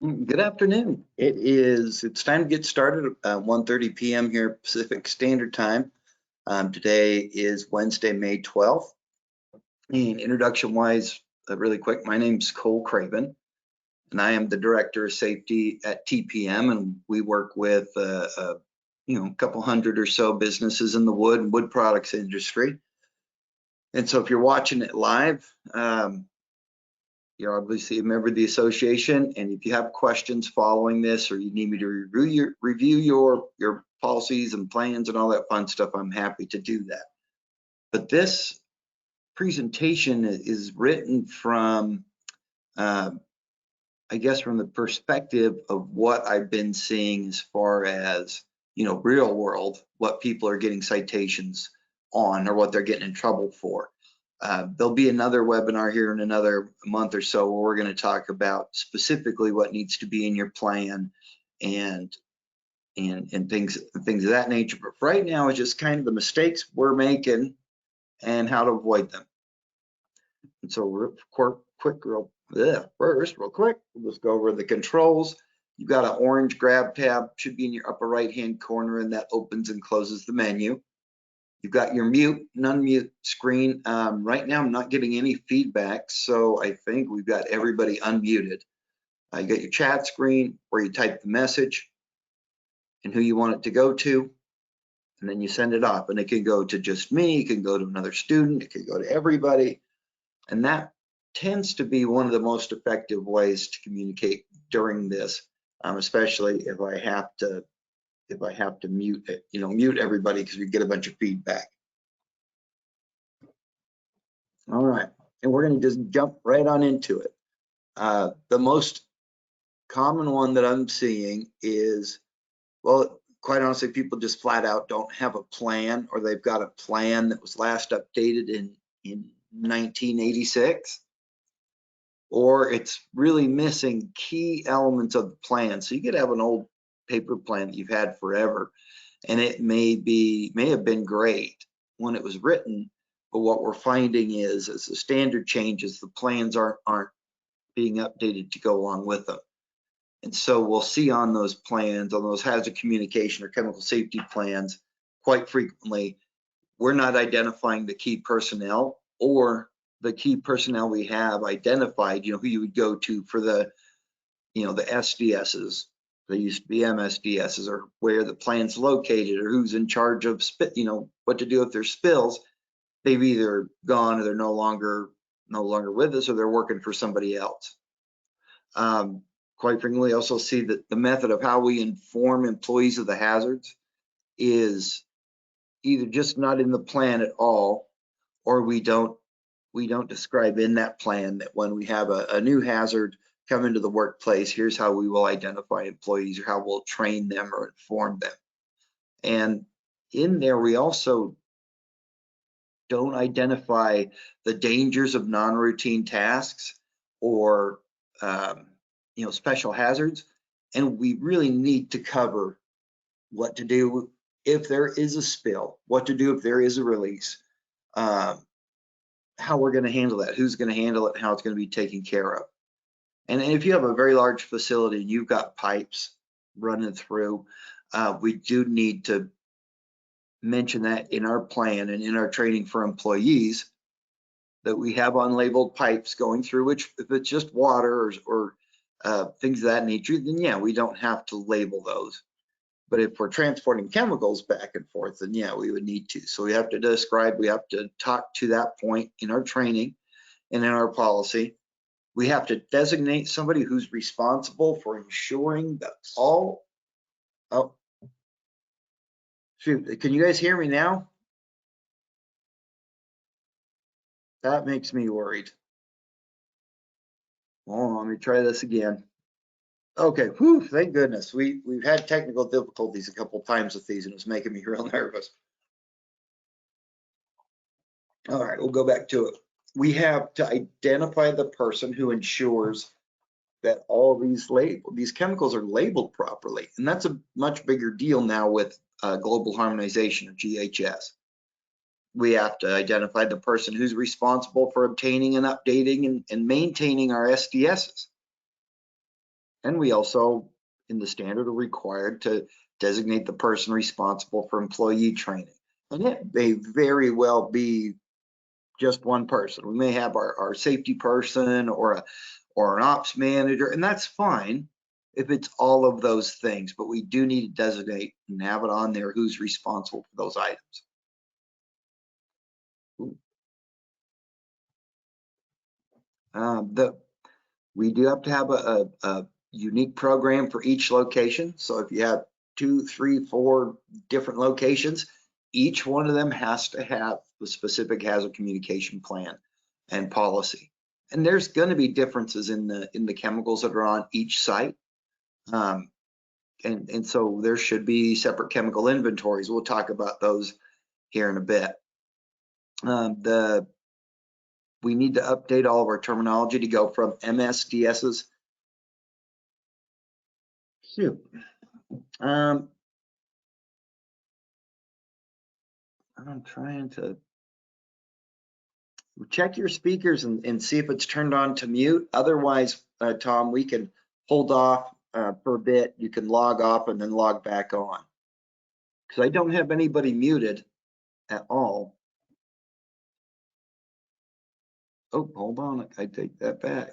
Good afternoon. It's time to get started at 1:30 p.m. here Pacific Standard Time. Today is Wednesday, May 12th. And introduction wise, really quick, my name's Cole Craven, and I am the Director of Safety at TPM, and we work with a couple hundred or so businesses in the wood and wood products industry. And so if you're watching it live, you're obviously a member of the association, and if you have questions following this, or you need me to review your policies and plans and all that fun stuff, I'm happy to do that. But this presentation is written from, I guess, from the perspective of what I've been seeing as far as, real world, what people are getting citations on or what they're getting in trouble for. There'll be another webinar here in another month or so where we're going to talk about specifically what needs to be in your plan and things of that nature. But right now, it's just kind of the mistakes we're making and how to avoid them. And so real quick, we'll just go over the controls. You've got an orange grab tab, should be in your upper right-hand corner, and that opens and closes the menu. You've got your mute and unmute screen. Right now, I'm not getting any feedback, so I think we've got everybody unmuted. You got your chat screen where you type the message and who you want it to go to, and then you send it off. And it can go to just me, it can go to another student, it can go to everybody. And that tends to be one of the most effective ways to communicate during this, especially if I have to mute it, mute everybody because we get a bunch of feedback. All right, and we're going to just jump right on into it. The most common one that I'm seeing is, well, quite honestly, people just flat out don't have a plan, or they've got a plan that was last updated in 1986, or it's really missing key elements of the plan. So you could have an old paper plan that you've had forever, and it may have been great when it was written, but what we're finding is as the standard changes, the plans aren't being updated to go along with them. And so we'll see on those plans, on those hazard communication or chemical safety plans, quite frequently, we're not identifying the key personnel, or the key personnel we have identified, who you would go to for the, the SDSs. They used to be MSDSs, or where the plant's located, or who's in charge of what to do if there's spills. They've either gone, or they're no longer with us, or they're working for somebody else. Quite frequently, also see that the method of how we inform employees of the hazards is either just not in the plan at all, or we don't describe in that plan that when we have a new hazard come into the workplace, here's how we will identify employees, or how we'll train them or inform them. And in there, we also don't identify the dangers of non-routine tasks, or special hazards. And we really need to cover what to do if there is a spill, what to do if there is a release, how we're going to handle that, who's going to handle it, how it's going to be taken care of. And if you have a very large facility and you've got pipes running through, we do need to mention that in our plan and in our training for employees, that we have unlabeled pipes going through, which if it's just water or things of that nature, then yeah, we don't have to label those. But if we're transporting chemicals back and forth, then yeah, we would need to. So we have to describe, we have to talk to that point in our training and in our policy. We have to designate somebody who's responsible for ensuring that all, oh, shoot, can you guys hear me now? That makes me worried. Oh, let me try this again. Okay, whew, thank goodness. We've had technical difficulties a couple times with these, and it's making me real nervous. All right, we'll go back to it. We have to identify the person who ensures that all these chemicals are labeled properly, and that's a much bigger deal now with global harmonization, or GHS. We have to identify the person who's responsible for obtaining and updating and maintaining our SDSs. And we also, in the standard, are required to designate the person responsible for employee training. And it may very well be just one person. We may have our safety person or an ops manager, and that's fine if it's all of those things, but we do need to designate and have it on there who's responsible for those items. We do have to have a unique program for each location. So if you have 2, 3, 4 different locations, each one of them has to have a specific hazard communication plan and policy. And there's going to be differences in the chemicals that are on each site. And so there should be separate chemical inventories. We'll talk about those here in a bit. We need to update all of our terminology to go from MSDSs. I'm trying to check your speakers and see if it's turned on to mute. Otherwise, Tom, we can hold off for a bit. You can log off and then log back on. Because I don't have anybody muted at all. Oh, hold on, I take that back.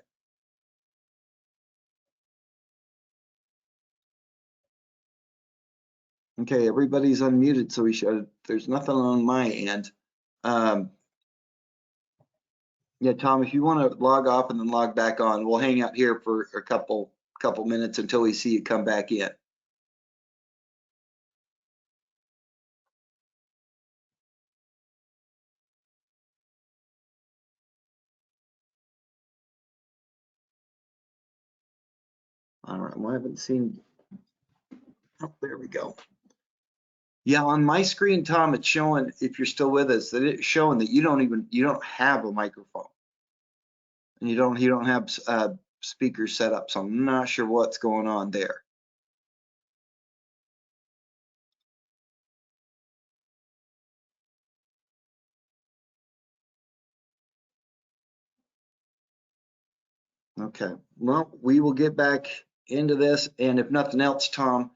Okay, everybody's unmuted, so we should, there's nothing on my end. Yeah, Tom, if you want to log off and then log back on, we'll hang out here for a couple minutes until we see you come back in. All right, well, I haven't seen, oh, there we go. Yeah, on my screen, Tom, it's showing, if you're still with us, that it's showing that you don't have a microphone. And you don't have speakers set up, so I'm not sure what's going on there. Okay, well, we will get back into this, and if nothing else, Tom,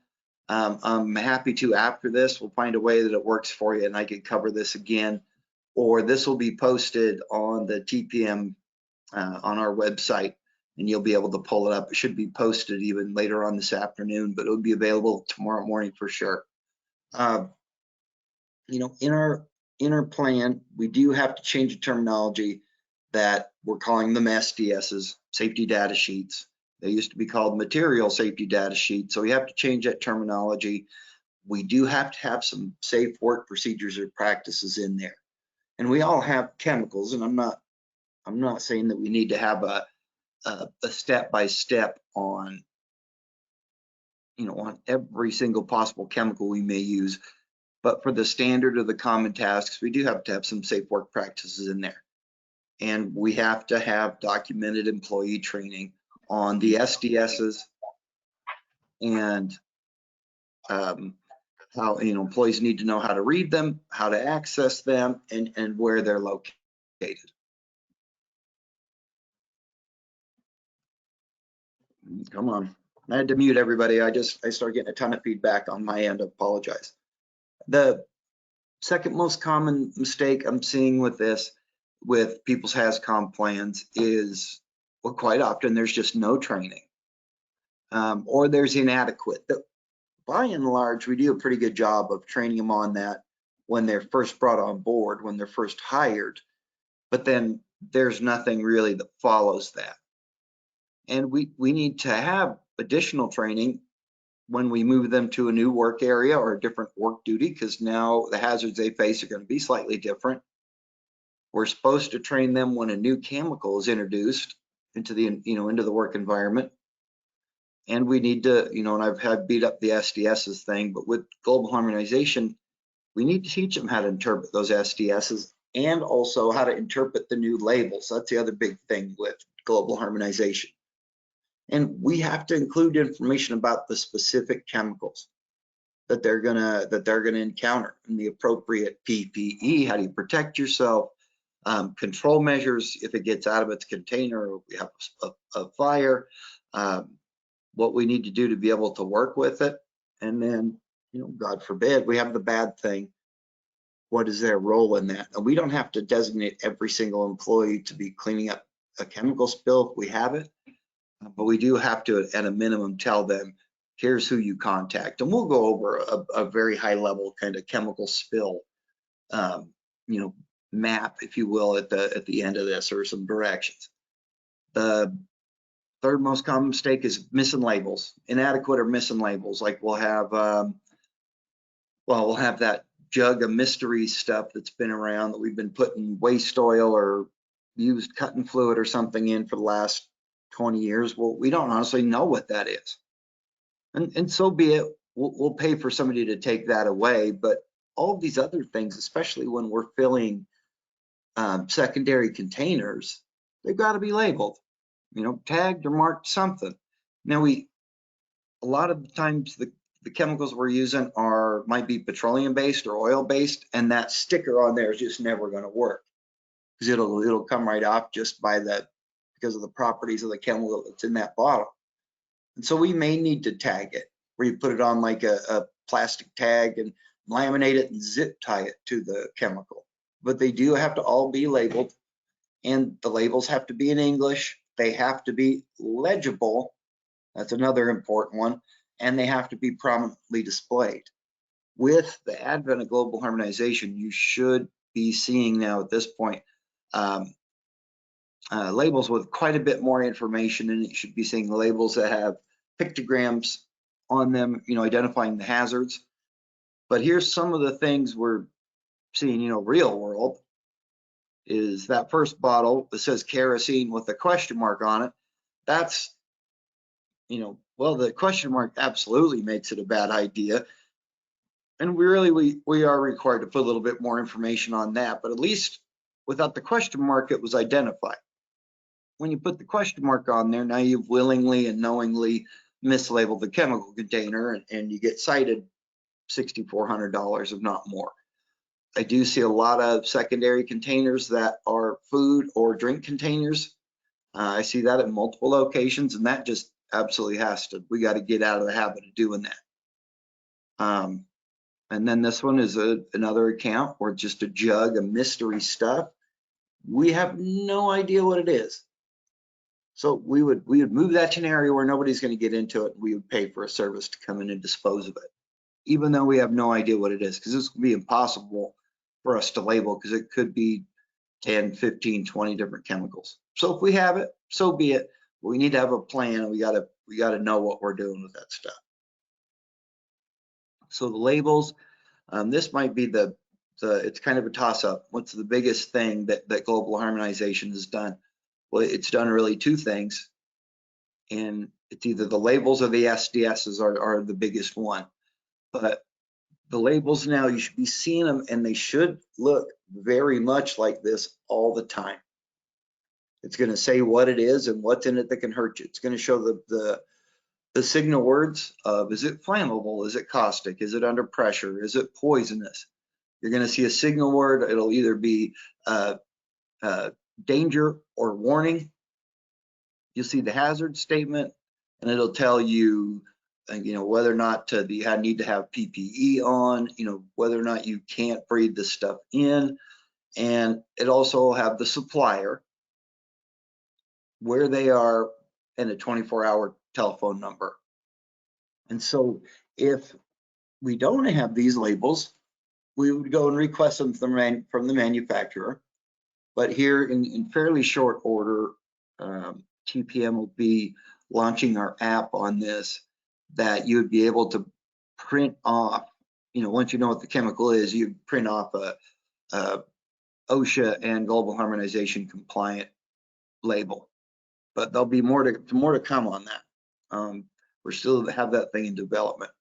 I'm happy to, after this, we'll find a way that it works for you and I can cover this again, or this will be posted on the TPM on our website, and you'll be able to pull it up. It should be posted even later on this afternoon, but it'll be available tomorrow morning for sure. You know, in our plan, we do have to change the terminology that we're calling them SDSs, safety data sheets. They used to be called material safety data sheets, so we have to change that terminology. We do have to have some safe work procedures or practices in there. And we all have chemicals, and I'm not saying that we need to have a step-by-step on, you know, on every single possible chemical we may use. But for the standard of the common tasks, we do have to have some safe work practices in there. And we have to have documented employee training on the SDSs and how, you know, employees need to know how to read them, how to access them, and where they're located. Come on. I had to mute everybody. I started getting a ton of feedback on my end. I apologize. The second most common mistake I'm seeing with this, with people's HazCom plans, is, well, quite often there's just no training, or there's inadequate. By and large, we do a pretty good job of training them on that when they're first brought on board, when they're first hired, but then there's nothing really that follows that. And we need to have additional training when we move them to a new work area or a different work duty, because now the hazards they face are going to be slightly different. We're supposed to train them when a new chemical is introduced into the, you know, into the work environment. And we need to, you know, and I've had beat up the SDSs thing, but with global harmonization, we need to teach them how to interpret those SDSs and also how to interpret the new labels. That's the other big thing with global harmonization. And we have to include information about the specific chemicals that they're gonna encounter, and the appropriate PPE. How do you protect yourself? Control measures if it gets out of its container or we have a fire. what we need to do to be able to work with it. And then, God forbid, we have the bad thing. What is their role in that? And we don't have to designate every single employee to be cleaning up a chemical spill if we have it, but we do have to, at a minimum, tell them, here's who you contact. And we'll go over a very high level kind of chemical spill, map, if you will, at the end of this, or some directions. The third most common mistake is missing labels, inadequate or missing labels. Like we'll have that jug of mystery stuff that's been around that we've been putting waste oil or used cutting fluid or something in for the last 20 years. Well, we don't honestly know what that is. And so be it. We'll pay for somebody to take that away. But all of these other things, especially when we're filling secondary containers, they've got to be labeled, tagged or marked something. Now a lot of the times the chemicals we're using might be petroleum based or oil based, and that sticker on there is just never going to work because it'll come right off just because of the properties of the chemical that's in that bottle. And so we may need to tag it, where you put it on like a plastic tag and laminate it and zip tie it to the chemical. But they do have to all be labeled, and the labels have to be in English. They have to be legible. That's another important one. And they have to be prominently displayed. With the advent of global harmonization, you should be seeing now at this point labels with quite a bit more information, and you should be seeing labels that have pictograms on them, identifying the hazards. But here's some of the things we're seeing, real world, is that first bottle that says kerosene with a question mark on it. That's, well, the question mark absolutely makes it a bad idea. And we are required to put a little bit more information on that, but at least without the question mark, it was identified. When you put the question mark on there, now you've willingly and knowingly mislabeled the chemical container, and you get cited $6,400, if not more. I do see a lot of secondary containers that are food or drink containers. I see that at multiple locations, and that just absolutely we got to get out of the habit of doing that. And then this one is another account where just a jug of mystery stuff. We have no idea what it is. So we would move that to an area where nobody's going to get into it. We would pay for a service to come in and dispose of it, even though we have no idea what it is, because this would be impossible for us to label, because it could be 10, 15, 20 different chemicals. So if we have it, so be it. We need to have a plan. We got to know what we're doing with that stuff. So the labels, this might be it's kind of a toss-up. What's the biggest thing that global harmonization has done? Well, it's done really two things, and it's either the labels or the SDSs are the biggest one. But the labels now, you should be seeing them, and they should look very much like this all the time. It's going to say what it is and what's in it that can hurt you. It's going to show the signal words of, is it flammable? Is it caustic? Is it under pressure? Is it poisonous? You're going to see a signal word. It'll either be danger or warning. You'll see the hazard statement, and it'll tell you, whether or not you need to have PPE on, whether or not you can't breathe this stuff in. And it also will have the supplier, where they are, and a 24-hour telephone number. And so if we don't have these labels, we would go and request them from the manufacturer. But here in fairly short order, TPM will be launching our app on this, that you would be able to print off, once you know what the chemical is, you print off a OSHA and global harmonization compliant label. But there'll be more to come on that. We're still have that thing in development.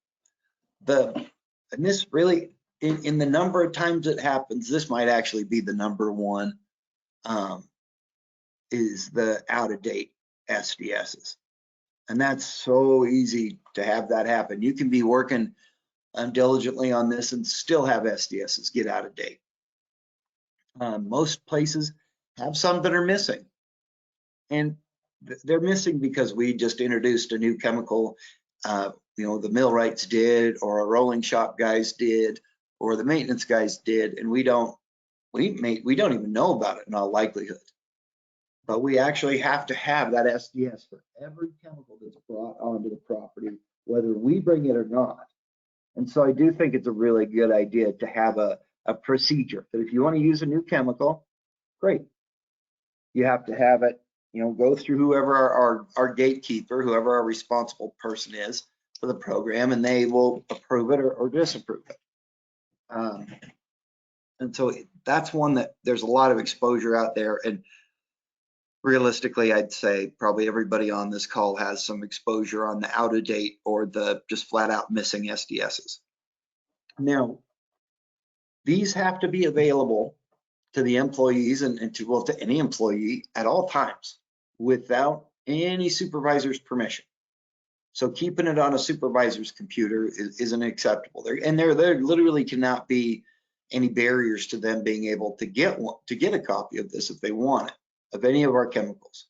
And this really, in the number of times it happens, this might actually be the number one, is the out-of-date SDSs. And that's so easy to have that happen. You can be working diligently on this and still have SDSs get out of date. Most places have some that are missing. And they're missing because we just introduced a new chemical. The millwrights did, or our rolling shop guys did, or the maintenance guys did, and we don't even know about it in all likelihood. But we actually have to have that SDS for every chemical that's brought onto the property, whether we bring it or not. And so I do think it's a really good idea to have a procedure that if you want to use a new chemical, great. You have to have it, go through whoever our gatekeeper, whoever our responsible person is for the program, and they will approve it or disapprove it. And so that's one that there's a lot of exposure out there. And realistically, I'd say probably everybody on this call has some exposure on the out of date or the just flat out missing SDSs. Now, these have to be available to the employees and to any employee at all times without any supervisor's permission. So keeping it on a supervisor's computer isn't acceptable. There literally cannot be any barriers to them being able to get a copy of this if they want it, of any of our chemicals.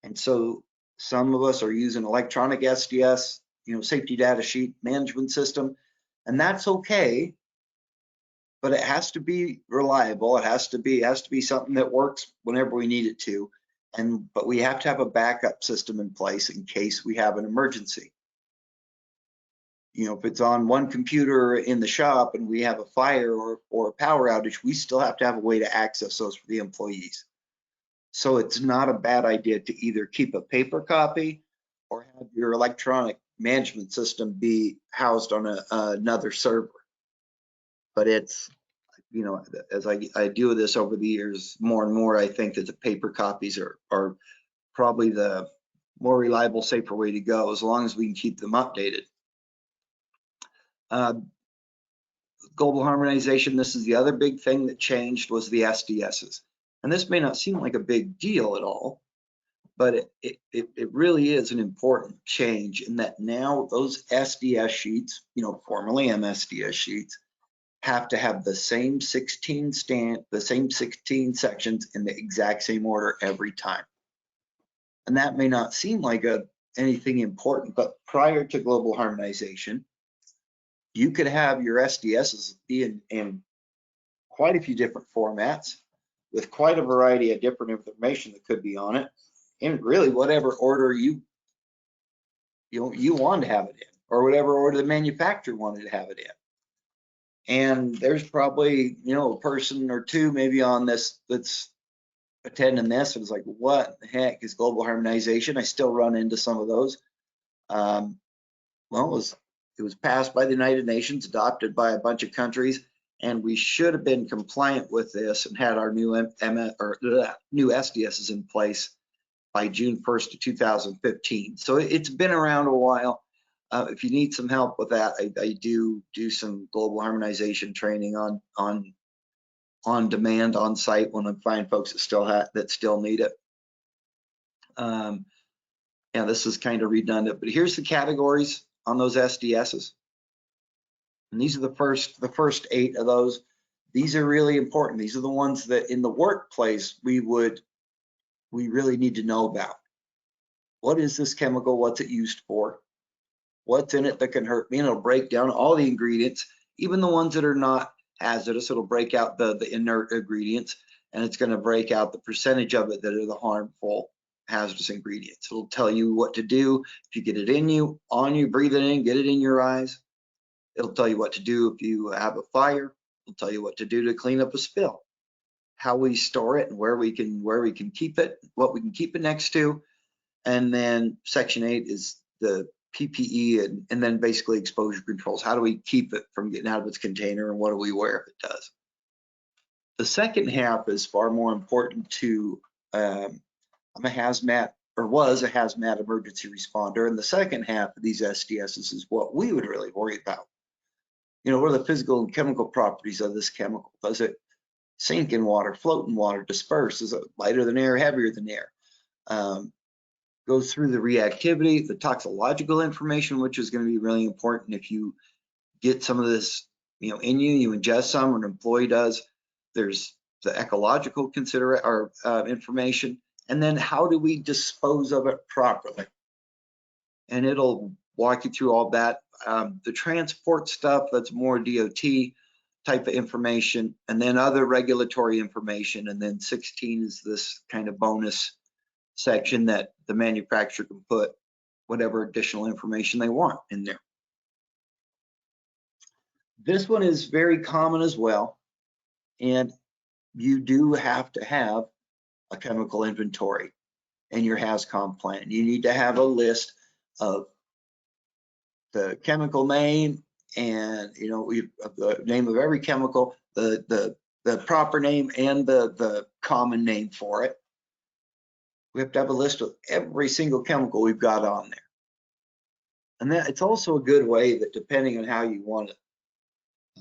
And so some of us are using electronic SDS, safety data sheet management system, and that's okay, but it has to be reliable. It has to be something that works whenever we need it to. But we have to have a backup system in place in case we have an emergency. If it's on one computer in the shop and we have a fire or a power outage, we still have to have a way to access those for the employees. So it's not a bad idea to either keep a paper copy or have your electronic management system be housed on another server. But it's, as I deal with this over the years, more and more, I think that the paper copies are probably the more reliable, safer way to go, as long as we can keep them updated. Global harmonization, this is the other big thing that changed, was the SDSs. And this may not seem like a big deal at all, but it really is an important change in that now those SDS sheets, formerly MSDS sheets, have to have the same 16 sections in the exact same order every time. And that may not seem like anything important, but prior to global harmonization, you could have your SDSs be in quite a few different formats with quite a variety of different information that could be on it, in really whatever order you want to have it in, or whatever order the manufacturer wanted to have it in. And there's probably, a person or two maybe on this that's attending this and it's like, what the heck is global harmonization? I still run into some of those. Well, it was passed by the United Nations, adopted by a bunch of countries, and we should have been compliant with this and had our new new SDSs in place by June 1st of 2015. So it's been around a while. If you need some help with that, I do some global harmonization training on demand, on site, when I find folks that still need it. Yeah, this is kind of redundant, but here's the categories on those SDSs. And these are the first 8 of those. These are really important. These are the ones that in the workplace we really need to know about. What is this chemical? What's it used for? What's in it that can hurt me? And it'll break down all the ingredients, even the ones that are not hazardous. It'll break out the inert ingredients, and it's going to break out the percentage of it that are the harmful hazardous ingredients. It'll tell you what to do if you get it in you, on you, breathe it in, get it in your eyes. It'll tell you what to do if you have a fire. It'll tell you what to do to clean up a spill, how we store it and where we can keep it, what we can keep it next to. And then section 8 is the PPE and then basically exposure controls. How do we keep it from getting out of its container, and what do we wear if it does? The second half is far more important to, I'm a hazmat, or was a hazmat emergency responder, and the second half of these SDSs is what we would really worry about. What are the physical and chemical properties of this chemical? Does it sink in water, float in water, disperse? Is it lighter than air, heavier than air? Goes through the reactivity, the toxicological information, which is going to be really important. If you get some of this, in you ingest some, or an employee does, there's the ecological information, And then how do we dispose of it properly? And it'll walk you through all that. The transport stuff, that's more DOT type of information, and then other regulatory information. And then 16 is this kind of bonus section that the manufacturer can put whatever additional information they want in there. This one is very common as well, and you do have to have a chemical inventory in your HazCom plan. You need to have a list of the chemical name and the name of every chemical, the proper name and the common name for it. We have to have a list of every single chemical we've got on there. And that it's also a good way that, depending on how you want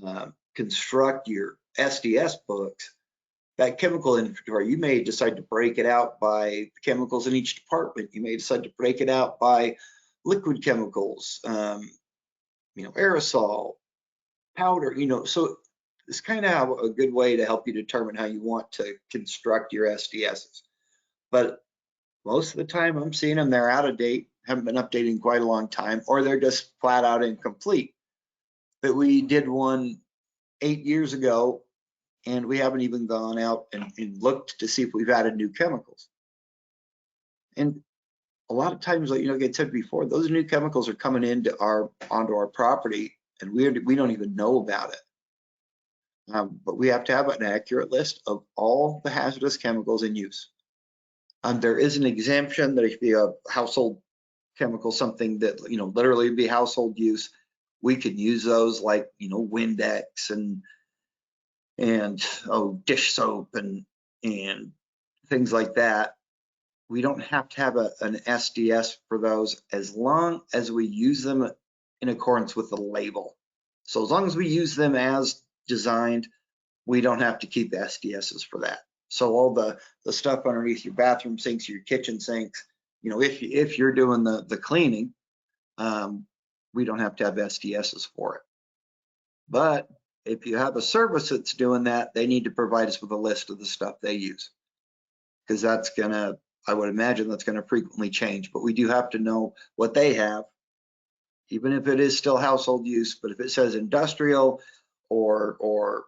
to construct your SDS books, that chemical inventory, you may decide to break it out by chemicals in each department. You may decide to break it out by liquid chemicals, aerosol, powder, so it's kind of a good way to help you determine how you want to construct your SDSs. But most of the time I'm seeing them, they're out of date, haven't been updated in quite a long time, or they're just flat out incomplete. But we did one 8 years ago, and we haven't even gone out and looked to see if we've added new chemicals. And a lot of times, like like I said before, those new chemicals are coming onto our property, and we don't even know about it. But we have to have an accurate list of all the hazardous chemicals in use. There is an exemption that if you have household chemical, something that literally be household use, we could use those, like Windex and dish soap and things like that. We don't have to have an SDS for those, as long as we use them in accordance with the label. So as long as we use them as designed, we don't have to keep SDSs for that. So all the stuff underneath your bathroom sinks, your kitchen sinks, if you're doing the cleaning, we don't have to have SDSs for it. But if you have a service that's doing that, they need to provide us with a list of the stuff they use, because I would imagine that's gonna frequently change. But we do have to know what they have, even if it is still household use. But if it says industrial or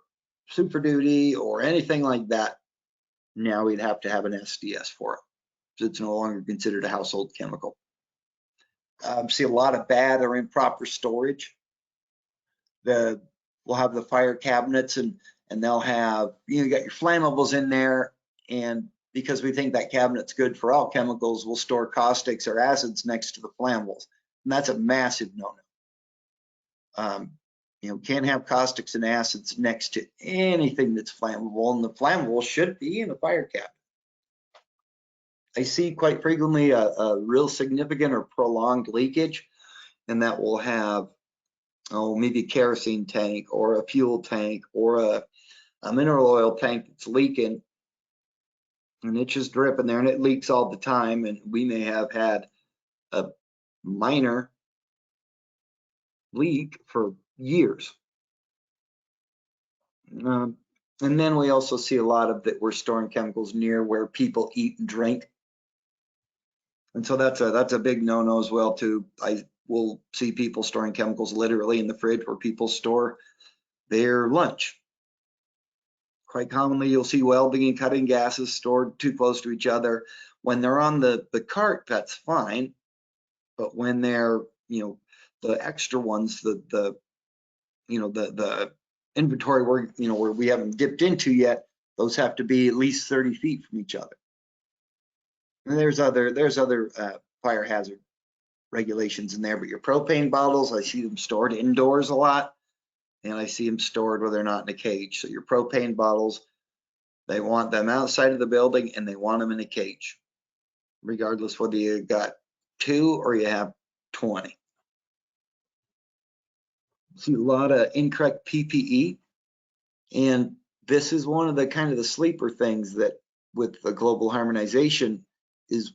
super duty or anything like that, now we'd have to have an SDS for it, so it's no longer considered a household chemical. See a lot of bad or improper storage. We'll have the fire cabinets, and they'll have, you got your flammables in there, and because we think that cabinet's good for all chemicals, we'll store caustics or acids next to the flammables, and that's a massive no-no. Can't have caustics and acids next to anything that's flammable, and the flammable should be in a fire cabinet. I see quite frequently a real significant or prolonged leakage, and that will have maybe a kerosene tank or a fuel tank or a mineral oil tank that's leaking, and it's just dripping there, and it leaks all the time, and we may have had a minor leak for years. And then we also see a lot of that we're storing chemicals near where people eat and drink, and so that's a big no-no as well too. I will see people storing chemicals literally in the fridge where people store their lunch. Quite commonly, you'll see welding and cutting gases stored too close to each other. When they're on the cart, that's fine, but when they're the extra ones, the inventory where we haven't dipped into yet, those have to be at least 30 feet from each other. And there's other fire hazard regulations in there, but your propane bottles, I see them stored indoors a lot, and I see them stored where they're not in a cage. So your propane bottles, they want them outside of the building, and they want them in a cage, regardless whether you got 2 or you have 20. See a lot of incorrect PPE, and this is one of the kind of the sleeper things that with the global harmonization is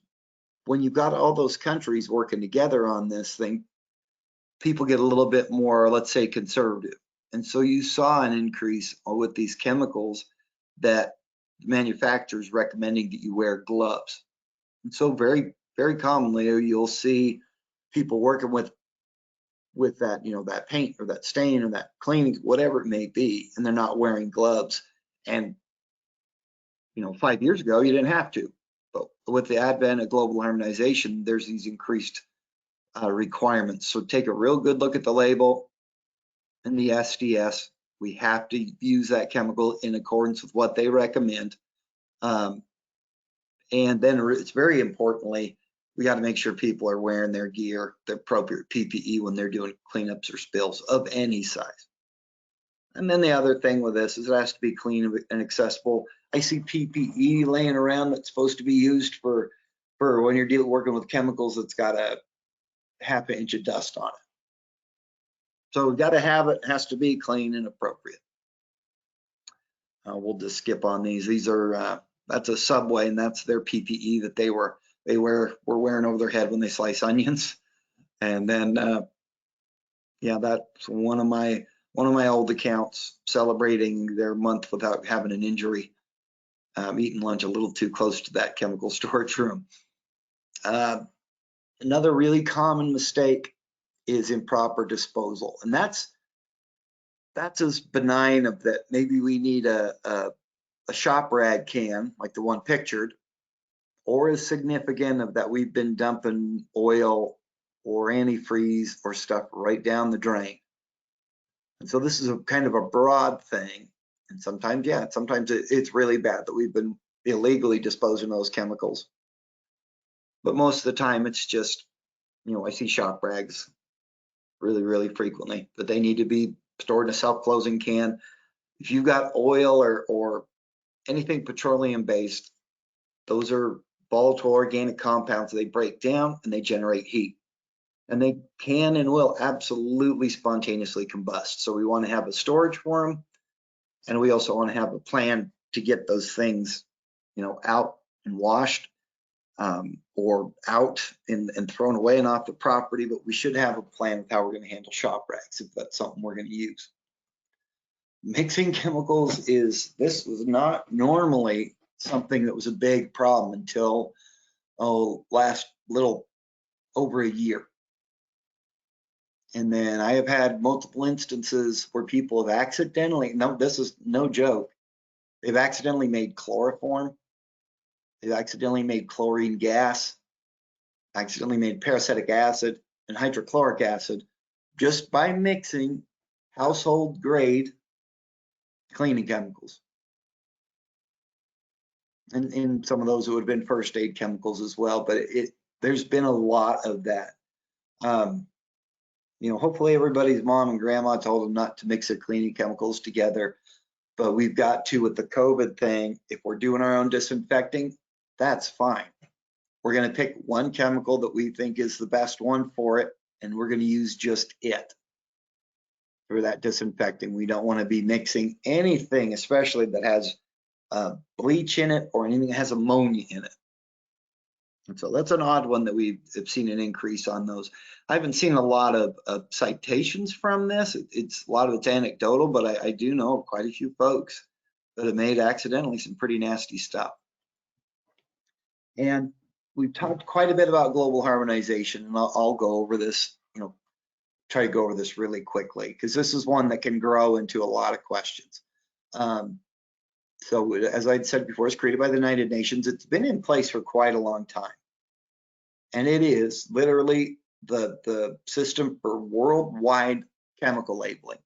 when you've got all those countries working together on this thing, people get a little bit more, let's say, conservative. And so you saw an increase with these chemicals that manufacturers recommending that you wear gloves. And so very, very commonly you'll see people working with that, that paint or that stain or that cleaning, whatever it may be, and they're not wearing gloves. And 5 years ago you didn't have to, but with the advent of global harmonization, there's these increased requirements. So take a real good look at the label and the SDS. We have to use that chemical in accordance with what they recommend. And then it's very importantly, we got to make sure people are wearing their gear, the appropriate PPE when they're doing cleanups or spills of any size. And then the other thing with this is it has to be clean and accessible. I see PPE laying around that's supposed to be used for when you're working with chemicals that's got a half inch of dust on it. So we've got to have it, has to be clean and appropriate. We'll just skip on these. These are, that's a Subway, and that's their PPE that they were wearing over their head when they slice onions. And then, yeah, that's one of my old accounts celebrating their month without having an injury, eating lunch a little too close to that chemical storage room. Another really common mistake is improper disposal, and that's as benign of that. Maybe we need a shop rag can like the one pictured, or as significant of that we've been dumping oil or antifreeze or stuff right down the drain. And so this is a kind of a broad thing. And sometimes, yeah, sometimes it's really bad that we've been illegally disposing those chemicals. But most of the time it's just, I see shop rags really, really frequently, but they need to be stored in a self-closing can. If you've got oil or anything petroleum based, those are volatile organic compounds. They break down and they generate heat, and they can and will absolutely spontaneously combust. So we want to have a storage for them, and we also want to have a plan to get those things, out and washed, or out and thrown away and off the property. But we should have a plan of how we're going to handle shop rags if that's something we're going to use. Mixing chemicals this was not normally something that was a big problem until last little over a year. And then I have had multiple instances where people have accidentally, no, this is no joke, they've accidentally made chloroform, they've accidentally made chlorine gas, accidentally made peracetic acid and hydrochloric acid just by mixing household grade cleaning chemicals. And in some of those it would have been first aid chemicals as well, but there's been a lot of that. Hopefully everybody's mom and grandma told them not to mix their cleaning chemicals together, but we've got to, with the COVID thing, if we're doing our own disinfecting, that's fine. We're going to pick one chemical that we think is the best one for it, and we're going to use just it for that disinfecting. We don't want to be mixing anything, especially that has bleach in it or anything that has ammonia in it. And so that's an odd one that we've seen an increase on those. I haven't seen a lot of citations from this. It's a lot of it's anecdotal, but I do know quite a few folks that have made accidentally some pretty nasty stuff. And we've talked quite a bit about global harmonization, and I'll go over this, try to go over this really quickly, because this is one that can grow into a lot of questions. So as I'd said before, it's created by the United Nations. It's been in place for quite a long time. And it is literally the system for worldwide chemical labeling.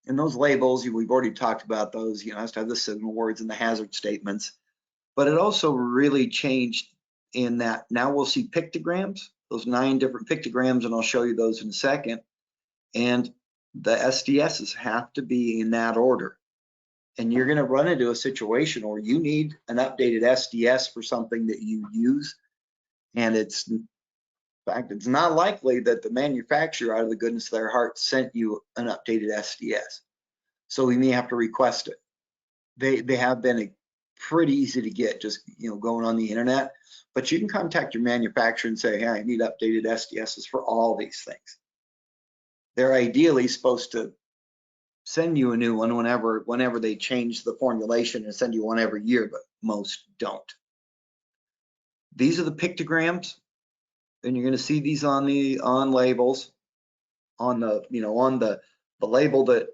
And those labels, we've already talked about those, it has to have the signal words and the hazard statements. But it also really changed in that now we'll see pictograms, those 9 different pictograms, and I'll show you those in a second. And the SDSs have to be in that order. And you're going to run into a situation where you need an updated SDS for something that you use. And in fact, it's not likely that the manufacturer, out of the goodness of their heart, sent you an updated SDS. So we may have to request it. They have been pretty easy to get, just going on the internet. But you can contact your manufacturer and say, hey, I need updated SDSs for all these things. They're ideally supposed to send you a new one whenever they change the formulation, and send you one every year, but most don't. These are the pictograms, and you're going to see these on labels, on the label that,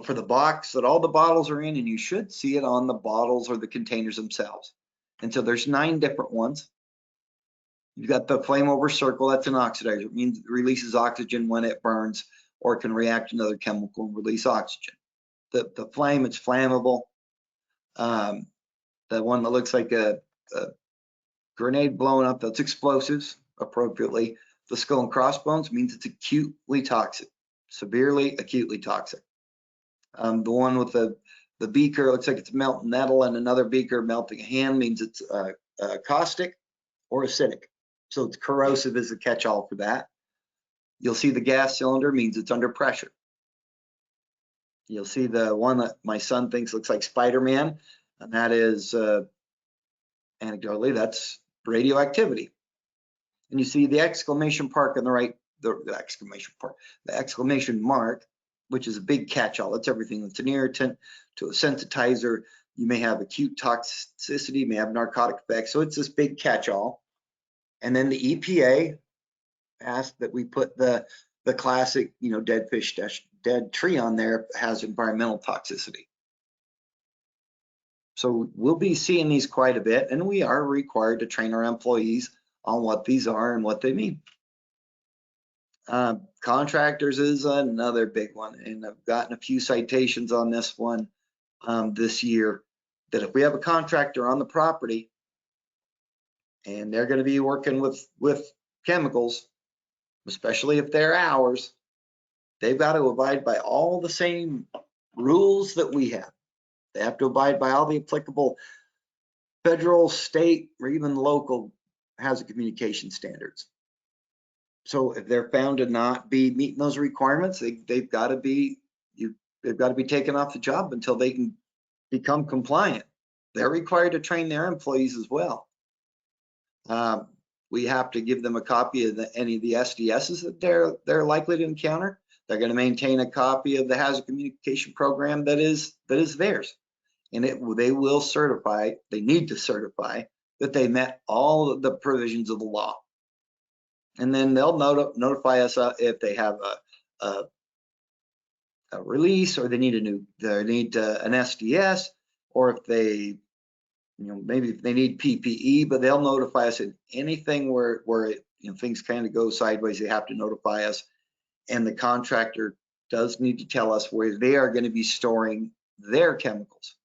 for the box that all the bottles are in, and you should see it on the bottles or the containers themselves. And so there's 9 different ones. You've got the flame over circle, that's an oxidizer. It means it releases oxygen when it burns, or it can react to another chemical and release oxygen. The flame, it's flammable. The one that looks like a grenade blowing up, that's explosives appropriately. The skull and crossbones means it's acutely toxic, severely acutely toxic. The one with the beaker looks like it's melting metal, and another beaker melting a hand means it's caustic or acidic. So it's corrosive is the catch-all for that. You'll see the gas cylinder means it's under pressure. You'll see the one that my son thinks looks like Spider-Man, and that is anecdotally, that's radioactivity. And you see the exclamation mark on the right, the exclamation mark, which is a big catch-all. That's everything that's an irritant to a sensitizer. You may have acute toxicity, you may have narcotic effects. So it's this big catch-all. And then the EPA asked that we put the classic, dead fish, dead tree on there, has environmental toxicity. So we'll be seeing these quite a bit, and we are required to train our employees on what these are and what they mean. Contractors is another big one, and I've gotten a few citations on this one this year, that if we have a contractor on the property and they're going to be working with chemicals, especially if they're ours, they've got to abide by all the same rules that we have. They have to abide by all the applicable federal, state, or even local hazard communication standards. So if they're found to not be meeting those requirements, they've got to be taken off the job until they can become compliant. They're required to train their employees as well. We have to give them a copy of any of the SDSs that they're likely to encounter. They're going to maintain a copy of the hazard communication program that is theirs, and they will certify. They need to certify that they met all of the provisions of the law, and then they'll notify us if they have a release, or they need an SDS, or if they, maybe if they need PPE, but they'll notify us in anything where things kind of go sideways. They have to notify us, and the contractor does need to tell us where they are going to be storing their chemicals.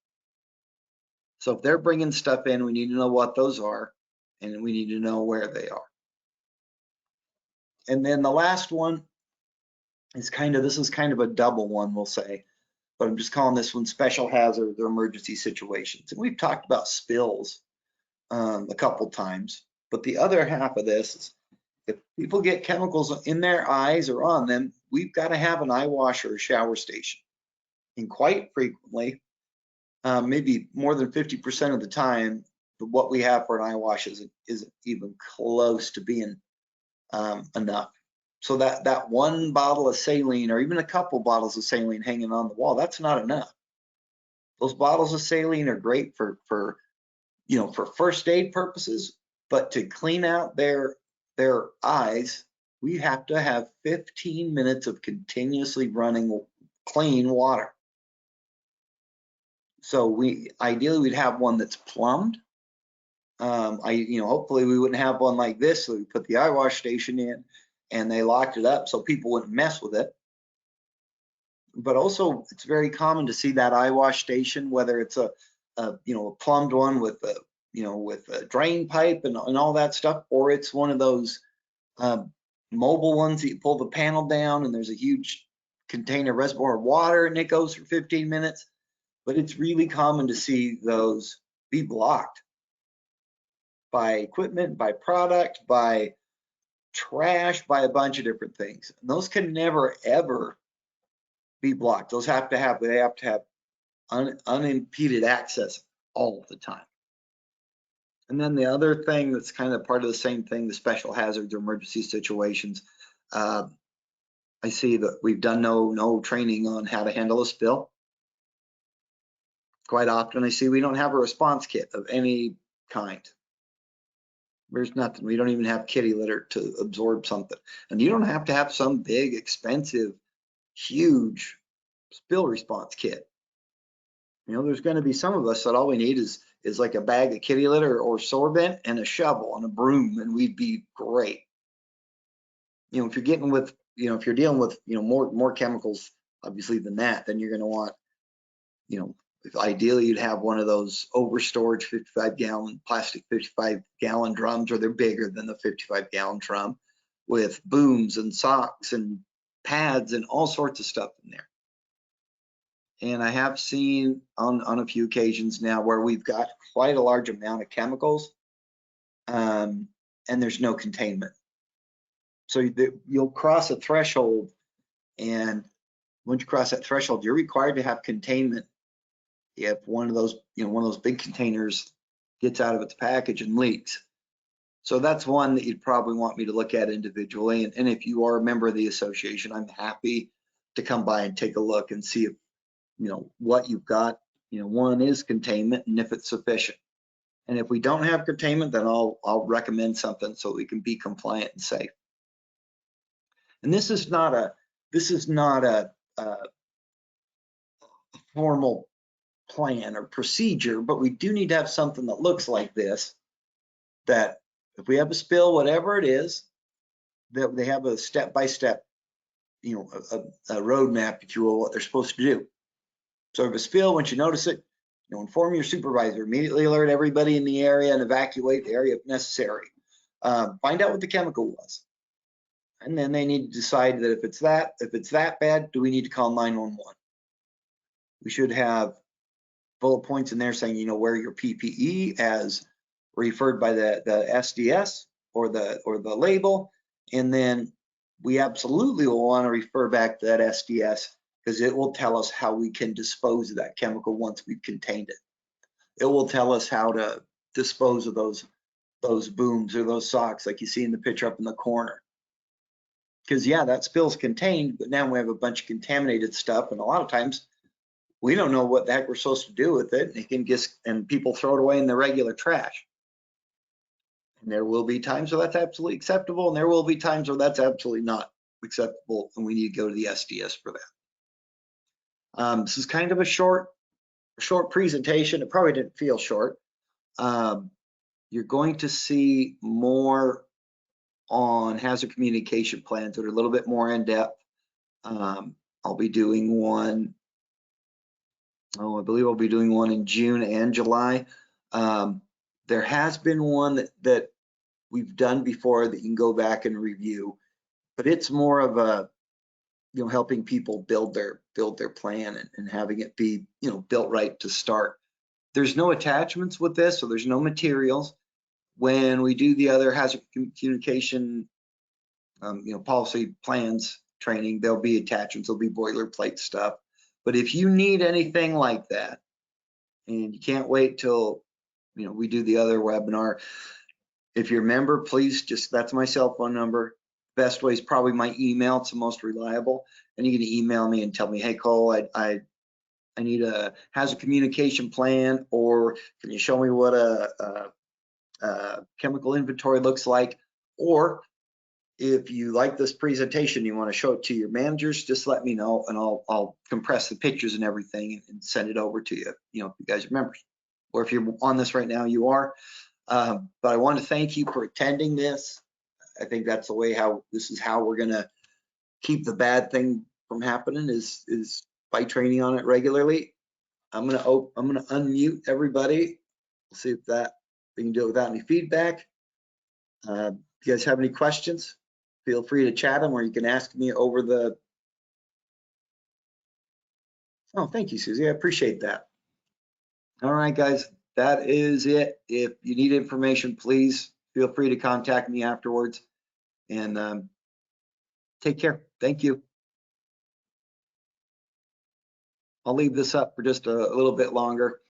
So if they're bringing stuff in, we need to know what those are, and we need to know where they are. And then the last one is this is kind of a double one, we'll say, but I'm just calling this one special hazard or emergency situations. And we've talked about spills a couple times, but the other half of this is if people get chemicals in their eyes or on them, we've got to have an eye wash or a shower station. And quite frequently, maybe more than 50% of the time, what we have for an eye wash isn't even close to being enough. So that one bottle of saline, or even a couple bottles of saline hanging on the wall, that's not enough. Those bottles of saline are great for first aid purposes, but to clean out their eyes, we have to have 15 minutes of continuously running clean water. So ideally we'd have one that's plumbed. Hopefully we wouldn't have one like this. So we put the eye wash station in and they locked it up so people wouldn't mess with it. But also it's very common to see that eye wash station, whether it's a plumbed one with a drain pipe and all that stuff, or it's one of those mobile ones that you pull the panel down and there's a huge container reservoir of water and it goes for 15 minutes. But it's really common to see those be blocked by equipment, by product, by trash, by a bunch of different things. And those can never ever be blocked. Those they have to have unimpeded access all the time. And then the other thing that's kind of part of the same thing, the special hazards or emergency situations, I see that we've done no training on how to handle a spill. Quite often I see we don't have a response kit of any kind. There's nothing. We don't even have kitty litter to absorb something. And you don't have to have some big, expensive, huge spill response kit. You know, there's going to be some of us that all we need is like a bag of kitty litter or sorbent and a shovel and a broom, and we'd be great. You know, if you're getting with, you know, if you're dealing with, you know, more chemicals, obviously, than that, then you're going to want, you know, if ideally you'd have one of those over storage 55-gallon plastic 55-gallon drums, or they're bigger than the 55-gallon drum, with booms and socks and pads and all sorts of stuff in there. And I have seen on a few occasions now where we've got quite a large amount of chemicals, and there's no containment. So you'll cross a threshold, and once you cross that threshold, you're required to have containment if one of those, you know, one of those big containers gets out of its package and leaks. So that's one that you'd probably want me to look at individually. And if you are a member of the association, I'm happy to come by and take a look and see if, you know, what you've got. You know, one is containment, and if it's sufficient. And if we don't have containment, then I'll recommend something so we can be compliant and safe. And this is not a formal plan or procedure, but we do need to have something that looks like this, that if we have a spill, whatever it is, that they have a step-by-step, you know, a roadmap, if you will, what they're supposed to do. So if a spill, once you notice it, you know, inform your supervisor, immediately alert everybody in the area and evacuate the area if necessary. Find out what the chemical was. And then they need to decide that if it's that bad, do we need to call 911? We should have bullet points in there saying, you know, wear your PPE as referred by the SDS or the label. And then we absolutely will want to refer back to that SDS, because it will tell us how we can dispose of that chemical once we've contained it. It will tell us how to dispose of those booms or those socks like you see in the picture up in the corner. Because yeah, that spill's contained, but now we have a bunch of contaminated stuff, and a lot of times we don't know what the heck we're supposed to do with it. And people throw it away in the regular trash. And there will be times where that's absolutely acceptable, and there will be times where that's absolutely not acceptable, and we need to go to the SDS for that. This is kind of a short presentation. It probably didn't feel short. You're going to see more on hazard communication plans that are a little bit more in depth. I'll be doing one. I believe I'll be doing one in June and July. There has been one that we've done before that you can go back and review, but it's more of a, you know, helping people build their plan and having it be, you know, built right to start. There's no attachments with this, so there's no materials. When we do the other hazard communication, you know, policy plans training, there'll be attachments, there'll be boilerplate stuff. But if you need anything like that, and you can't wait till, you know, we do the other webinar, if you're a member, please that's my cell phone number. Best way is probably my email. It's the most reliable. And you can email me and tell me, hey, Cole, I need a hazard communication plan, or can you show me what a chemical inventory looks like? Or if you like this presentation, you want to show it to your managers, just let me know, and I'll compress the pictures and everything and send it over to you. You know, if you guys are members, or if you're on this right now, you are. But I want to thank you for attending this. I think that's the way this is how we're going to keep the bad thing from happening, is by training on it regularly. I'm going to unmute everybody. We'll see if we can do it without any feedback. You guys have any questions? Feel free to chat them, or you can ask me over the. Oh, thank you, Susie. I appreciate that. All right, guys, that is it. If you need information, please feel free to contact me afterwards, and take care. Thank you. I'll leave this up for just a little bit longer.